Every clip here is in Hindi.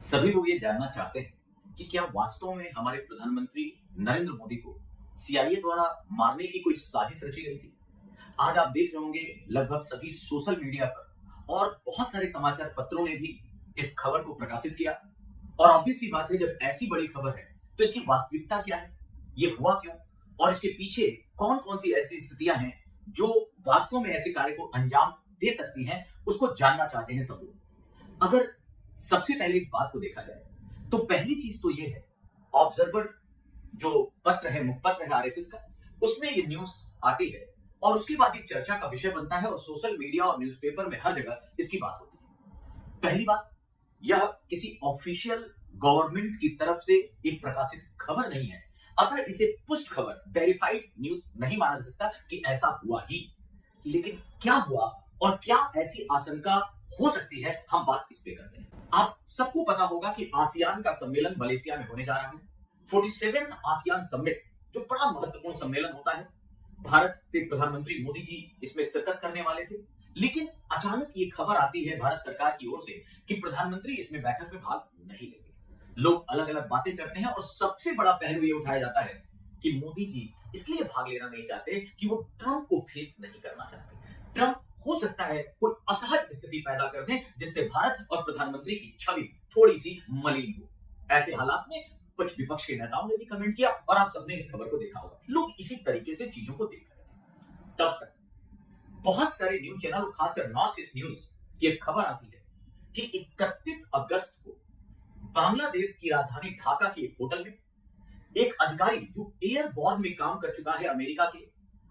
सभी लोग ये जानना चाहते हैं कि क्या वास्तव में हमारे प्रधानमंत्री नरेंद्र मोदी को सीआईए द्वारा मारने की कोई साजिश रची गई थी। आज आप देख रहे होंगे लगभग सभी सोशल मीडिया पर और बहुत सारे समाचार पत्रों ने भी इस खबर को प्रकाशित किया। और ऑब्वियस सी बात है, जब ऐसी बड़ी खबर है तो इसकी वास्तविकता क्या है, ये हुआ क्यों और इसके पीछे कौन कौन सी ऐसी स्थितियां हैं जो वास्तव में ऐसे कार्य को अंजाम दे सकती हैं, उसको जानना चाहते हैं सब लोग। अगर सबसे पहले इस बात को देखा जाए तो पहली चीज तो ये है, ऑब्जर्वर जो पत्र है, मुखपत्र है आरएसएस का, उसमें ये न्यूज आती है और उसके बाद एक चर्चा का विषय बनता है और सोशल मीडिया और न्यूज़पेपर में हर जगह इसकी बात होती है। पहली बात, यह किसी ऑफिशियल गवर्नमेंट की तरफ से एक प्रकाशित खबर नहीं है, अतः इसे पुष्ट खबर, वेरीफाइड न्यूज नहीं माना जा सकता कि ऐसा हुआ ही। लेकिन क्या हुआ और क्या ऐसी आशंका हो सकती है, हम बात इस पे करते हैं। आप सबको पता होगा कि आसियान का सम्मेलन मलेशिया में होने जा रहा है। 47 आसियान समिट, जो बड़ा महत्वपूर्ण सम्मेलन होता है। भारत से प्रधानमंत्री मोदी जी इसमें शिरकत करने वाले थे, लेकिन अचानक ये खबर आती है भारत सरकार की ओर से कि प्रधानमंत्री इसमें बैठक में भाग नहीं लेंगे। लोग अलग अलग बातें करते हैं और सबसे बड़ा पहलू ये उठाया जाता है कि मोदी जी इसलिए भाग लेना नहीं चाहते कि वो ट्रंप को फेस नहीं करना चाहते। ट्रंप हो सकता है कोई असहज स्थिति पैदा कर दें जिससे भारत और प्रधानमंत्री की छवि थोड़ी सी मलिन हो। ऐसे हालात में कुछ विपक्ष के नेताओं ने भी कमेंट किया और आप सबने इस खबर को देखा होगा। लोग इसी तरीके से चीजों को देख रहे थे। तब तक बहुत सारे न्यूज चैनल, खासकर नॉर्थ ईस्ट न्यूज की एक खबर आती है कि 31 अगस्त को बांग्लादेश की राजधानी ढाका के एक होटल में एक अधिकारी जो एयरबॉर्न में काम कर चुका है,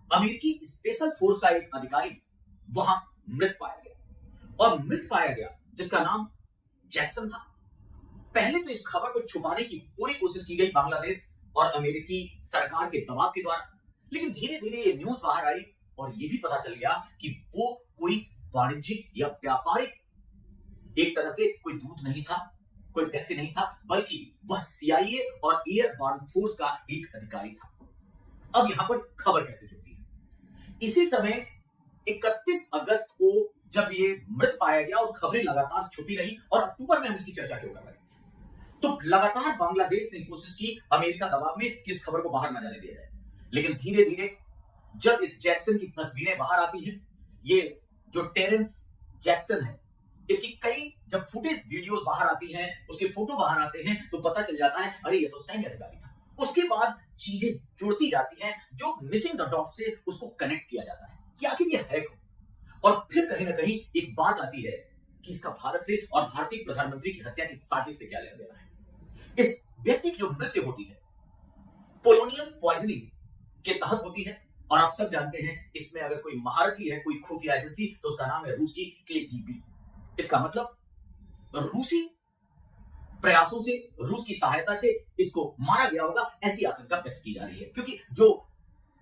अमेरिकी स्पेशल फोर्स का एक अधिकारी वहां मृत पाया गया। और मृत पाया गया जिसका नाम जैक्सन था। पहले तो इस खबर को छुपाने की पूरी कोशिश की गई बांग्लादेश और अमेरिकी सरकार के दबाव के द्वारा, लेकिन धीरे धीरे ये न्यूज बाहर आई और ये भी पता चल गया कि वो कोई वाणिज्यिक या व्यापारिक एक तरह से कोई दूत नहीं था, कोई व्यक्ति नहीं था, बल्कि वह सीआईए और एयरबॉर्न फोर्स का एक अधिकारी था। अब यहां पर खबर कैसे जुड़ती है? इसी समय 31 अगस्त को जब ये मृत पाया गया और खबरें लगातार छुपी रही, और अक्टूबर में हम इसकी चर्चा क्यों कर रहे हैं, तो लगातार बांग्लादेश ने कोशिश की अमेरिका दबाव में कि इस खबर को बाहर न जाने दिया जाए। लेकिन धीरे धीरे जब इस जैक्सन की तस्वीरें बाहर आती हैं, ये जो टेरेंस जैक्सन है, इसकी कई जब फुटेज वीडियोस बाहर आती हैं, उसके फोटो बाहर आते हैं, तो पता चल जाता है अरे ये तो सैन्य अधिकारी था। उसके बाद चीजें जुड़ती जाती हैं, जो मिसिंग द डॉट से उसको कनेक्ट किया जाता है कि आखिर ये है कौन। और फिर कहीं ना कहीं एक बात आती है कि इसका भारत से और भारतीय प्रधानमंत्री की हत्या की साजिश से क्या लेना देना है। इस व्यक्ति की जो मृत्यु होती है पोलोनियम पॉइजनिंग के तहत होती है, और आप सब जानते हैं इसमें अगर कोई महारथी है, कोई खुफिया एजेंसी, तो उसका नाम है रूस की केजीबी। इसका मतलब रूसी प्रयासों से, रूस की सहायता से इसको मारा गया होगा, ऐसी आशंका व्यक्त की जा रही है, क्योंकि जो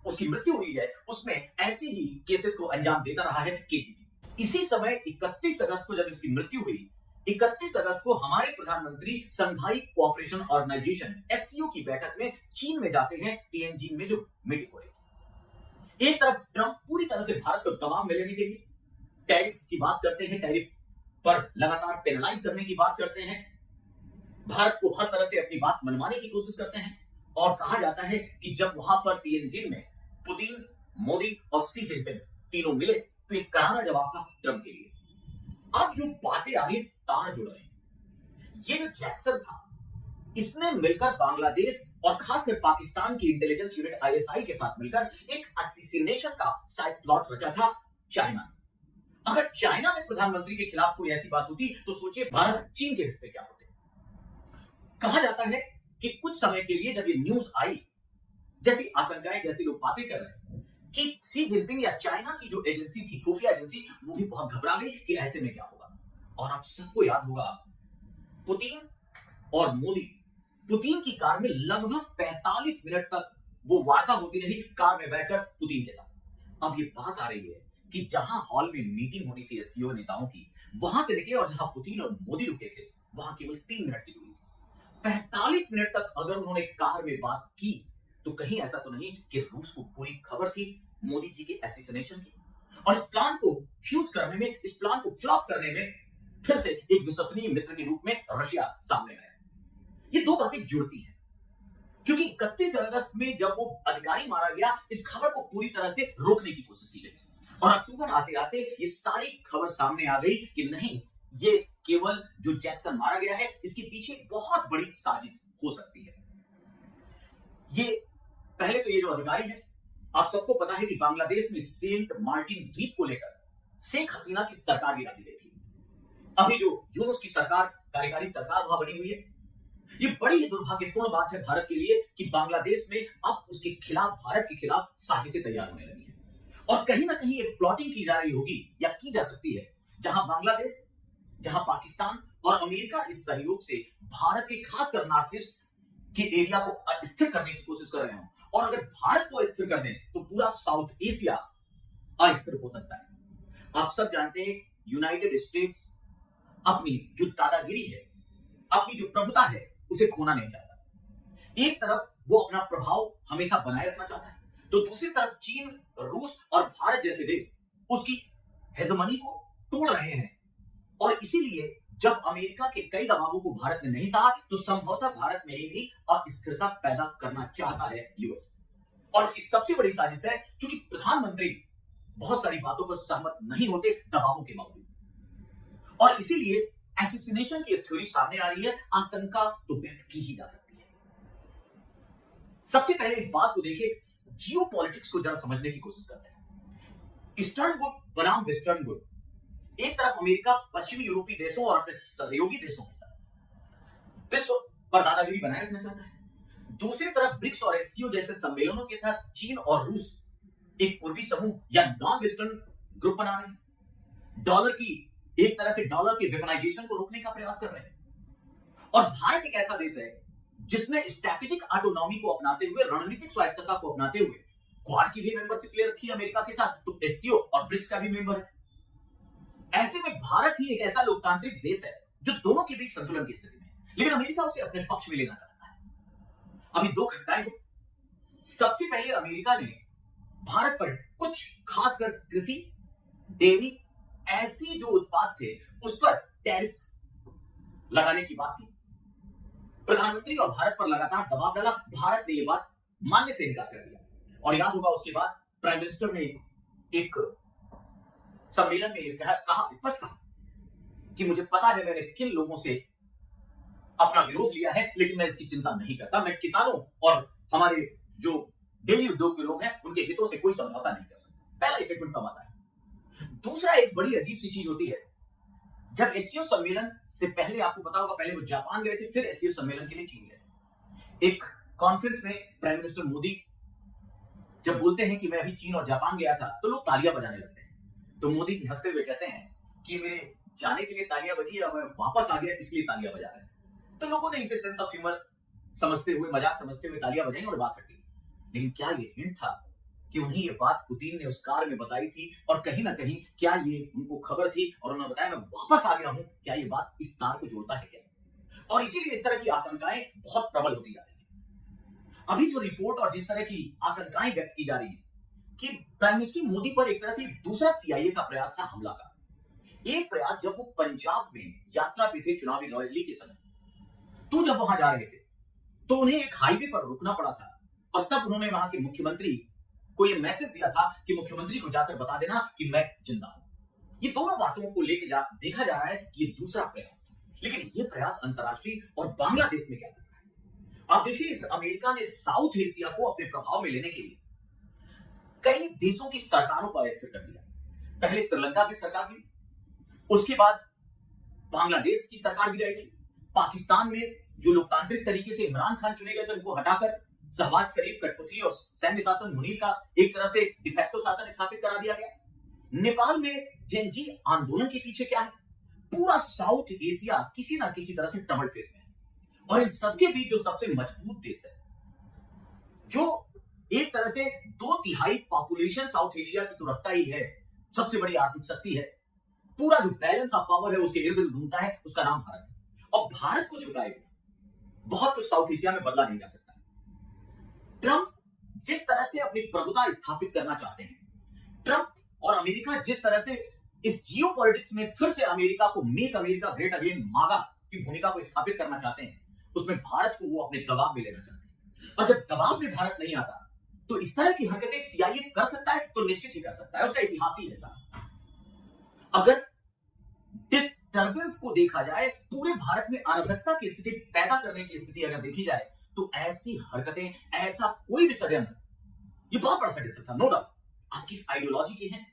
उसकी मृत्यु हुई है उसमें ऐसे ही केसेस को अंजाम देता रहा है केजीबी। इसी समय 31 अगस्त को जब इसकी मृत्यु हुई, 31 अगस्त को हमारे प्रधानमंत्री संघाई कोऑपरेशन ऑर्गेनाइजेशन एससीओ की बैठक में चीन में जाते हैं, तिएनजिन में जो मीटिंग हो रही थी। एक तरफ ट्रंप पूरी तरह से भारत को दबाव में लेने के लिए टैरिफ की बात करते हैं, टैरिफ पर लगातार पेनलाइज करने की बात करते हैं, भारत को हर तरह से अपनी बात मनवाने की कोशिश करते हैं। और कहा जाता है कि जब वहां पर तिएनजिन में पुतिन, मोदी और शी जिनपिंग तीनों मिले तो एक करारा जवाब था ट्रंप के लिए। अब जो बातें आ रही, तार जुड़ रहे हैं। ये जो जैक्सन था, इसने मिलकर बांग्लादेश और खासकर पाकिस्तान की इंटेलिजेंस यूनिट आईएसआई के साथ मिलकर एक असैसिनेशन का साइड प्लॉट रचा था चाइना में। अगर चाइना में प्रधानमंत्री के खिलाफ कोई ऐसी बात होती तो सोचिए भारत चीन के रिश्ते क्या होते। कहा जाता है कि कुछ समय के लिए जब ये न्यूज आई, जैसी आशंकाएं, जैसी लोग बातें कर रहे हैं कि शी जिनपिंग या चाइना की जो एजेंसी थी, खुफिया एजेंसी, वो भी बहुत घबरा गई कि ऐसे में क्या होगा। और आप सबको याद होगा पुतिन और मोदी, पुतिन की कार में लगभग 45 मिनट तक वो वार्ता होती रही, कार में बैठकर पुतिन के साथ। अब ये बात आ रही है कि जहां हॉल में मीटिंग होनी थी एससीओ नेताओं की, वहां से निकले और जहां पुतिन और मोदी रुके थे, वहां केवल 3 मिनट की दूरी थी। 45 मिनट तक अगर उन्होंने कार में बात की तो कहीं ऐसा तो नहीं कि रूस को पूरी खबर थी मोदी जी के असैसिनेशन की। और इस प्लान को फ्यूज करने में, इस प्लान को फ्लॉप करने में फिर से एक विश्वसनीय मित्र के रूप में रशिया सामने आया। ये दो बातें जुड़ती हैं क्योंकि 31 अगस्त में जब वो अधिकारी मारा गया, इस खबर को पूरी तरह से रोकने की कोशिश की गई और अक्टूबर आते आते ये सारी खबर सामने आ गई कि नहीं, ये केवल जो जैक्सन मारा गया है, इसके पीछे बहुत बड़ी साजिश हो सकती है। ये पहले तो ये जो अधिकारी है, आप सबको पता है कि बांग्लादेश में सेंट मार्टिन द्वीप को लेकर शेख हसीना की सरकार गिरा दी गई थी। अभी जो यूनुस की सरकार, कार्यकारी सरकार वहां बनी हुई है, ये बड़ी ही दुर्भाग्यपूर्ण बात है भारत के लिए कि बांग्लादेश में अब उसके खिलाफ, भारत के खिलाफ साजिशें तैयार होने लगी है और कहीं ना कहीं एक प्लॉटिंग की जा रही होगी या की जा सकती है, जहां बांग्लादेश, जहां पाकिस्तान और अमेरिका इस सहयोग से भारत के खासकर नॉर्थ ईस्ट के एरिया को अस्थिर करने की कोशिश कर रहे हो और अगर भारत को अस्थिर कर दें तो पूरा साउथ एशिया अस्थिर हो सकता है। आप सब जानते हैं यूनाइटेड स्टेट्स अपनी जो दादागिरी है, अपनी जो प्रभुता है, उसे खोना नहीं चाहता। एक तरफ वो अपना प्रभाव हमेशा बनाए रखना चाहता है, तो दूसरी तरफ चीन, रूस और भारत जैसे देश उसकी हेजेमनी को तोड़ रहे हैं और इसीलिए जब अमेरिका के कई दबावों को भारत ने नहीं सहा तो संभवतः भारत में भी अस्थिरता पैदा करना चाहता है यूएस। और इसकी सबसे बड़ी साजिश है क्योंकि प्रधानमंत्री बहुत सारी बातों पर सहमत नहीं होते दबावों के बावजूद और इसीलिए एसिसिनेशन की थ्योरी सामने आ रही है। आशंका तो व्यक्त की ही जा सकती है। सबसे पहले इस बात को देखिए, जियो पॉलिटिक्स को जरा समझने की कोशिश करते हैं। ईस्टर्न गुड बनाम वेस्टर्न गुड, एक तरफ अमेरिका पश्चिमी यूरोपीय देशों और अपने सहयोगी देशों के साथ विश्व पर दादागिरी बनाए रखना चाहता है, दूसरी तरफ ब्रिक्स और एससीओ जैसे सम्मेलनों के तहत चीन और रूस एक पूर्वी समूह या नॉन वेस्टर्न ग्रुप बना रहे हैं, डॉलर की एक तरह से डॉलर के वेपनाइजेशन को रोकने का प्रयास कर रहे हैं और भारत एक ऐसा देश है जिसने स्ट्रैटेजिक ऑटोनॉमी को अपनाते हुए, रणनीतिक स्वायत्तता को अपनाते हुए क्वाड की भी मेंबरशिप ले रखी है अमेरिका के साथ, तो एससीओ और ब्रिक्स का भी मेंबर है। ऐसे में भारत ही एक ऐसा लोकतांत्रिक देश है जो दोनों के बीच संतुलन की स्थिति में है, लेकिन अमेरिका उसे अपने पक्ष में लेना चाहता है। अभी दो घटनाएं हुई। सबसे पहले अमेरिका ने भारत पर कुछ खासकर कृषि, डेयरी, ऐसी जो उत्पाद थे उस पर टैरिफ लगाने की बात की। प्रधानमंत्री और भारत पर लगातार दबाव डाला, भारत ने यह बात मानने से इनकार कर दिया और याद होगा उसके बाद प्राइम मिनिस्टर ने एक सम्मेलन में कहा, स्पष्ट कहा कि मुझे पता है मैंने किन लोगों से अपना विरोध लिया है, लेकिन मैं इसकी चिंता नहीं करता। मैं किसानों और हमारे जो डेयरी उद्योग के लोग हैं उनके हितों से कोई समझौता नहीं कर सकता। पहला स्टेटमेंट कब आता है। दूसरा, एक बड़ी अजीब सी चीज होती है, जब एससीओ सम्मेलन से पहले, आपको पता होगा, पहले वो जापान गए थे, फिर एससीओ सम्मेलन के लिए चीन गए। एक कॉन्फ्रेंस में प्राइम मिनिस्टर मोदी जब बोलते हैं कि मैं अभी चीन और जापान गया था, तो लोग तालियां बजाने लगते हैं। तो मोदी जी हंसते हुए कहते हैं कि मेरे जाने के लिए तालियां बजी और मैं वापस आ गया इसलिए तालियां बजा रहे हैं। तो लोगों ने इसे सेंस ऑफ ह्यूमर समझते हुए, मजाक समझते हुए तालियां बजाई और बात हटी। लेकिन क्या ये हिंट था कि उन्हें ये बात पुतिन ने उस कार में बताई थी और कहीं ना कहीं क्या ये उनको खबर थी और उन्होंने बताया मैं वापस आ गया हूं, क्या ये बात इस तार को जोड़ता है क्या? और इसीलिए इस तरह की आशंकाएं बहुत प्रबल होती जा रही है। अभी जो रिपोर्ट और जिस तरह की आशंकाएं व्यक्त की जा रही है कि प्राइम मिनिस्टर मोदी पर एक तरह से दूसरा सीआईए का प्रयास था हमला का। एक प्रयास जब वो पंजाब में यात्रा पे थे चुनावी रैली के समय, तो जब वहां जा रहे थे तो उन्हें एक हाईवे पर रुकना पड़ा था और तब उन्होंने वहां के मुख्यमंत्री को यह मैसेज दिया था कि मुख्यमंत्री को जाकर बता देना कि मैं जिंदा हूं। ये दोनों बातों को लेकर देखा जा रहा है कि ये दूसरा प्रयास था, लेकिन ये प्रयास अंतरराष्ट्रीय और बांग्लादेश में क्या कर रहा है। आप देखिए, इस अमेरिका ने साउथ एशिया को अपने प्रभाव में लेने के लिए कई देशों की सरकारों को अस्थिर कर दिया। पहले श्रीलंका की सरकार गिरी, उसके बाद बांग्लादेश की सरकार गिराई गई, पाकिस्तान में जो लोकतांत्रिक तरीके से इमरान खान चुने गए थे उनको हटाकर शहबाज शरीफ, कठपुतली और सैन्य शासन मुनीर का एक तरह से डिफेक्टो शासन स्थापित करा दिया गया। नेपाल में जेनजी आंदोलन के पीछे क्या है, पूरा साउथ एशिया किसी ना किसी तरह से ट्रबल फेज में है और इन सबके बीच जो सबसे मजबूत देश है, जो एक तरह से 2/3 पॉपुलेशन साउथ एशिया की तो रखता ही है, सबसे बड़ी आर्थिक शक्ति है, पूरा जो बैलेंस ऑफ पावर है उसके इर्द गिर्द घूमता है, उसका नाम भारत है। और भारत को छुड़ाए बिना बहुत कुछ साउथ एशिया में बदला नहीं जा सकता। ट्रंप जिस तरह से अपनी प्रभुता स्थापित करना चाहते हैं, ट्रंप और अमेरिका जिस तरह से इस जियो पॉलिटिक्स में फिर से अमेरिका को मेक अमेरिका ग्रेट अगेन मागा की भूमिका को स्थापित करना चाहते हैं, उसमें भारत को वो अपने दबाव में लेना चाहते हैं। और जब दबाव में भारत नहीं आता तो इस तरह की हरकतें सीआईए कर सकता है, तो निश्चित ही कर सकता है, उसका इतिहास ही ऐसा। अगर डिस्टर्बेंस को देखा जाए, पूरे भारत में अराजकता की स्थिति पैदा करने की स्थिति अगर देखी जाए, तो ऐसी हरकतें, ऐसा कोई भी षड्यंत्र, ये बहुत बड़ा षड्यंत्र था, नो डाउट। आप किस आइडियोलॉजी के हैं,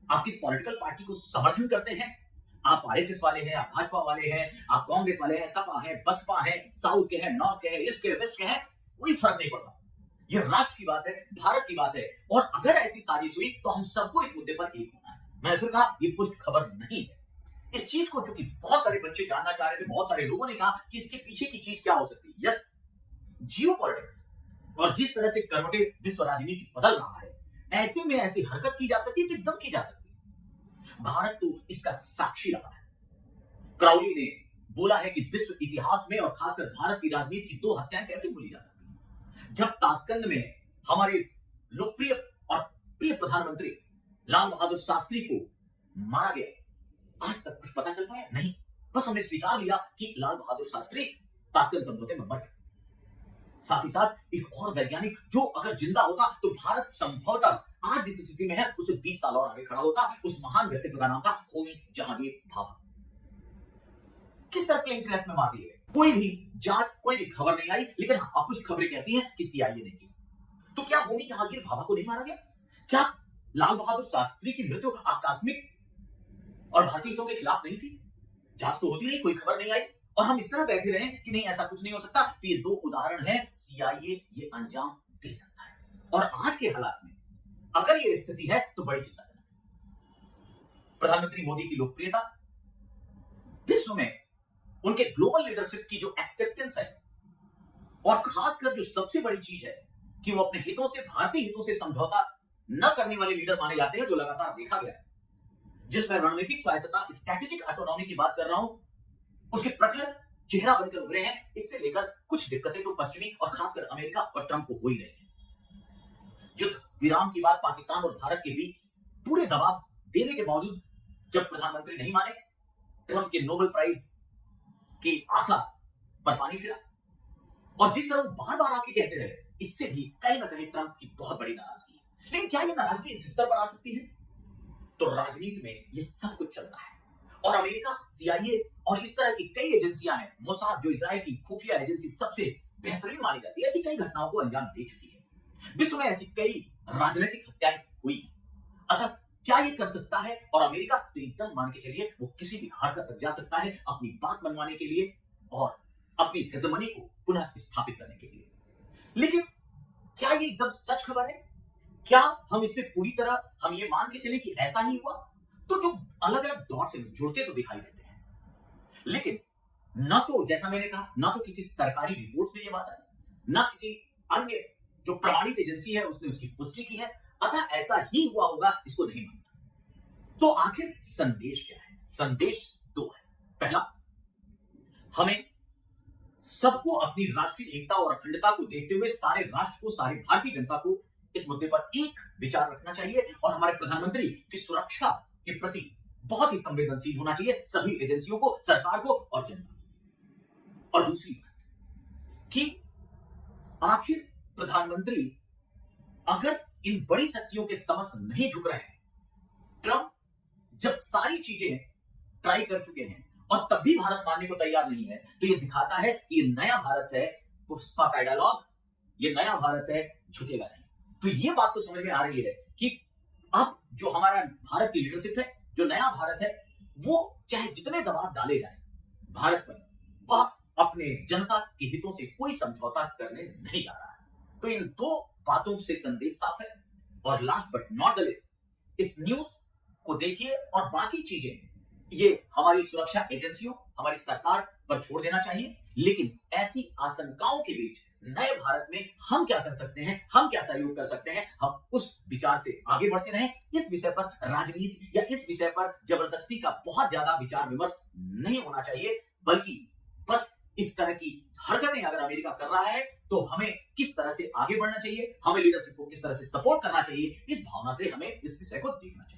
आप किस पॉलिटिकल पार्टी को समर्थन करते हैं, आप आरएसएस वाले हैं, आप भाजपा वाले हैं, आप कांग्रेस वाले हैं, सपा है, बसपा है, साउथ के हैं, नॉर्थ के हैं, ईस्ट के, वेस्ट के हैं, कोई फर्क नहीं पड़ता। ये राष्ट्र की बात है, भारत की बात है, और अगर ऐसी साजिश हुई तो हम सबको इस मुद्दे पर एक होना है। मैंने फिर कहा, ये पुष्ट खबर नहीं है। इस चीज को चूंकि बहुत सारे बच्चे जानना चाह रहे थे, बहुत सारे लोगों ने कहा कि इसके पीछे की चीज क्या हो सकती है। यस, जियो पॉलिटिक्स और जिस तरह से करवटे विश्व राजनीति बदल रहा है, ऐसे में ऐसी हरकत की जा सकती है तो एकदम की जा सकती है। भारत तो इसका साक्षी रहा है। क्राउली ने बोला है कि विश्व इतिहास में और खासकर भारत की राजनीति की दो हत्याएं कैसे भूली जा सकती हैं। जब ताशकंद में हमारे लोकप्रिय और प्रिय प्रधानमंत्री लाल बहादुर शास्त्री को मारा गया, आज तक कुछ पता चल पाया नहीं। बस हमने स्वीकार लिया कि लाल बहादुर शास्त्री ताशकंद समझौते में मर गए। साथ ही साथ एक और वैज्ञानिक जो अगर जिंदा होता तो भारत संभवतः आज जिस स्थिति में है उसे 20 साल और आगे खड़ा होता। उस महान व्यक्तित्व का नाम था होमी जहांगीर भाभा। किस तरह के इंटरेस्ट में मार दिए गए, कोई भी जांच, कोई भी खबर नहीं आई, लेकिन अपुष्ट खबरें कहती हैं कि सीआईए ने की। तो क्या होमी जहांगीर भाभा को नहीं मारा गया? क्या लाल बहादुर शास्त्री की मृत्यु आकस्मिक और भारतीय हितों के खिलाफ नहीं थी? जांच तो होती नहीं, कोई खबर नहीं आई, और हम इस तरह बैठे रहे कि नहीं ऐसा कुछ नहीं हो सकता। तो ये दो उदाहरण हैं, सीआईए ये अंजाम दे सकता है। और आज के हालात में अगर ये स्थिति है तो बड़ी चिंताजनक है। प्रधानमंत्री मोदी की लोकप्रियता, विश्व में उनके ग्लोबल लीडरशिप की जो एक्सेप्टेंस है, और खासकर जो सबसे बड़ी चीज है कि वो अपने हितों से, भारतीय हितों से समझौता न करने वाले लीडर माने जाते हैं, जो लगातार देखा गया है। जिसमें रणनीतिक स्वायत्तता, स्ट्रैटेजिक ऑटोनॉमी की बात कर रहा हूं, उसके प्रखर चेहरा बनकर उभरे हैं। इससे लेकर कुछ दिक्कतें तो पश्चिमी और खासकर अमेरिका और ट्रंप को हो ही रही है। युद्ध विराम की बात पाकिस्तान और भारत के बीच पूरे दबाव देने के बावजूद जब प्रधानमंत्री नहीं माने, ट्रंप के नोबेल प्राइज की आशा पर पानी फिरा, और जिस तरह वो बार बार आके कहते रहे, इससे भी कहीं ना कहीं ट्रंप की बहुत बड़ी नाराजगी है। लेकिन क्या ये नाराजगी इस स्तर पर आ सकती है? तो राजनीति में ये सब कुछ चलता है, और अमेरिका, सीआईए और इस तरह की कई एजेंसियां हैं, मोसाद जो इजराइल की खुफिया एजेंसी सबसे बेहतरीन मानी जाती है, ऐसी कई घटनाओं को अंजाम दे चुकी है। विश्व में ऐसी कई राजनीतिक हत्याएं हुई हैं। अतः क्या ये कर सकता है? और अमेरिका तो एकदम मान के चलिए वो किसी भी हरकत तक जा सकता है अपनी बात मनवाने के लिए और अपनी हेजेमनी को पुनः स्थापित करने के लिए। लेकिन क्या ये एकदम सच खबर है? क्या हम इस पे पूरी तरह हम ये मान के चले कि ऐसा ही हुआ? तो जो अलग अलग डॉट्स हैं जुड़ते तो दिखाई देते हैं, लेकिन ना तो जैसा मैंने कहा, ना तो किसी सरकारी रिपोर्ट में ये बात आई, ना किसी अन्य जो प्रमाणित एजेंसी है उसने उसकी पुष्टि की है। अतः ऐसा ही हुआ होगा, इसको नहीं मानता। तो आखिर संदेश क्या है? संदेश दो है। पहला, हमें सबको अपनी राष्ट्रीय एकता और अखंडता को देखते हुए सारे राष्ट्र को, सारी भारतीय जनता को इस मुद्दे पर एक विचार रखना चाहिए, और हमारे प्रधानमंत्री की सुरक्षा के प्रति बहुत ही संवेदनशील होना चाहिए, सभी एजेंसियों को, सरकार को और जनता को। और दूसरी बात कि आखिर प्रधानमंत्री अगर इन बड़ी शक्तियों के समस्त नहीं झुक रहे हैं, ट्रंप जब सारी चीजें ट्राई कर चुके हैं और तब भी भारत मानने को तैयार नहीं है, तो यह दिखाता है कि ये नया भारत है पुष्पा का डायलॉग, ये नया भारत है झुकेगा नहीं। तो ये बात तो समझ में आ रही है कि अब जो हमारा भारत की लीडरशिप है, जो नया भारत है, वो चाहे जितने दबाव डाले जाए भारत पर, वह अपने जनता के हितों से कोई समझौता करने नहीं जा रहा है। तो इन दो बातों से संदेश साफ है। और last but not the list, इस न्यूज को देखिए और बाकी चीजें ये हमारी सुरक्षा एजेंसियों, हमारी सरकार पर छोड़ देना चाहिए। लेकिन ऐसी आशंकाओं के बीच नए भारत में हम क्या कर सकते हैं, हम क्या सहयोग कर सकते हैं, हम उस विचार से आगे बढ़ते रहें। इस विषय पर राजनीति या इस विषय पर जबरदस्ती का बहुत ज्यादा विचार विमर्श नहीं होना चाहिए, बल्कि बस इस तरह की हरकतें अगर अमेरिका कर रहा है तो हमें किस तरह से आगे बढ़ना चाहिए, हमें लीडरशिप को किस तरह से सपोर्ट करना चाहिए, इस भावना से हमें इस विषय को देखना चाहिए।